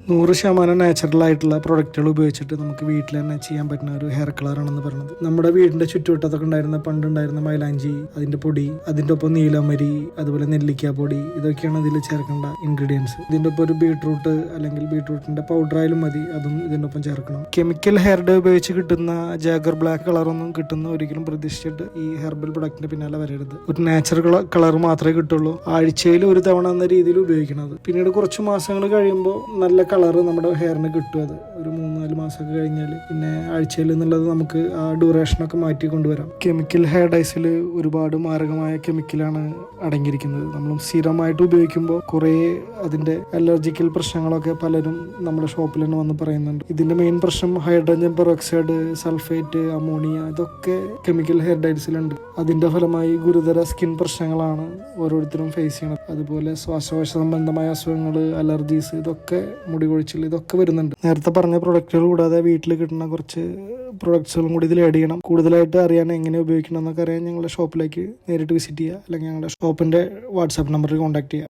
100% natural ആയിട്ടുള്ള പ്രൊഡക്റ്റുകൾ ഉപയോഗിച്ചിട്ട് നമുക്ക് വീട്ടിൽ തന്നെ ചെയ്യാൻ പറ്റുന്ന ഒരു ഹെയർ കളർ ആണെന്ന് പറയുന്നത്. നമ്മുടെ വീടിന്റെ ചുറ്റുവട്ടത്തൊക്കെ പണ്ടുണ്ടായിരുന്ന മൈലാഞ്ചി, അതിന്റെ പൊടി, അതിന്റെ ഒപ്പം നീലമരി, അതുപോലെ നെല്ലിക്ക പൊടി, ഇതൊക്കെയാണ് ഇതിൽ ചേർക്കേണ്ട ഇൻഗ്രീഡിയൻസ്. ഇതിന്റെ ഒപ്പം ഒരു ബീട്രൂട്ട് അല്ലെങ്കിൽ ബീട്രൂട്ടിന്റെ പൗഡർ ആയാലും മതി, അതും ഇതിന്റെ ഒപ്പം ചേർക്കണം. കെമിക്കൽ ഹെയർ ഡേ ഉപയോഗിച്ച് കിട്ടുന്ന ജാഗർ ബ്ലാക്ക് കളറൊന്നും കിട്ടുന്ന ഒരിക്കലും പ്രതീക്ഷിച്ചിട്ട് ഈ ഹെർബൽ പ്രൊഡക്റ്റിന്റെ പിന്നാലെ വരരുത്. ഒരു നാച്ചുറൽ കളർ മാത്രമേ കിട്ടുള്ളൂ. ആഴ്ചയിൽ ഒരു തവണ എന്ന രീതിയിൽ ഉപയോഗിക്കുന്നത്. പിന്നീട് കുറച്ച് മാസങ്ങൾ കഴിയുമ്പോൾ നല്ല കളർ നമ്മുടെ ഹെയറിന് കിട്ടും. അത് ഒരു 3-4 മാസമൊക്കെ കഴിഞ്ഞാൽ പിന്നെ ആഴ്ചയിൽ എന്നുള്ളത് നമുക്ക് ആ ഡ്യൂറേഷനൊക്കെ മാറ്റി കൊണ്ടുവരാം. കെമിക്കൽ ഹെയർ ഡൈസിൽ ഒരുപാട് മാരകമായ കെമിക്കലാണ് അടങ്ങിയിരിക്കുന്നത്. നമ്മൾ സ്ഥിരമായിട്ട് ഉപയോഗിക്കുമ്പോൾ കുറേ അതിന്റെ അലർജിക്കൽ പ്രശ്നങ്ങളൊക്കെ പലരും നമ്മുടെ ഷോപ്പിൽ തന്നെ വന്ന് പറയുന്നുണ്ട്. ഇതിന്റെ മെയിൻ പ്രശ്നം ഹൈഡ്രജൻ പെറോക്സൈഡ്, സൾഫേറ്റ്, അമോണിയ, ഇതൊക്കെ കെമിക്കൽ ഹെയർ ഡൈസിലുണ്ട്. അതിന്റെ ഫലമായി ഗുരുതര സ്കിൻ പ്രശ്നങ്ങളാണ് ഓരോരുത്തരും ഫേസ് ചെയ്യണത്. അതുപോലെ ശ്വാസകോശ സംബന്ധമായ അസുഖങ്ങൾ, അലർജീസ്, ഇതൊക്കെ മുടി കൊഴിച്ചിൽ, ഇതൊക്കെ വരുന്നുണ്ട്. നേരത്തെ പറഞ്ഞ പ്രൊഡക്റ്റുകൾ കൂടാതെ വീട്ടിൽ കിട്ടുന്ന കുറച്ച് പ്രൊഡക്ട്സുകളും കൂടി ഇതിൽ ആഡ് ചെയ്യണം. കൂടുതലായിട്ട് അറിയാൻ എങ്ങനെ ഉപയോഗിക്കണം എന്നൊക്കെ അറിയാൻ ഞങ്ങളുടെ ഷോപ്പിലേക്ക് നേരിട്ട് വിസിറ്റ് ചെയ്യുക, അല്ലെങ്കിൽ ഞങ്ങളുടെ ഷോപ്പിന്റെ വാട്സാപ്പ് നമ്പറിൽ കോൺടാക്ട് ചെയ്യുക.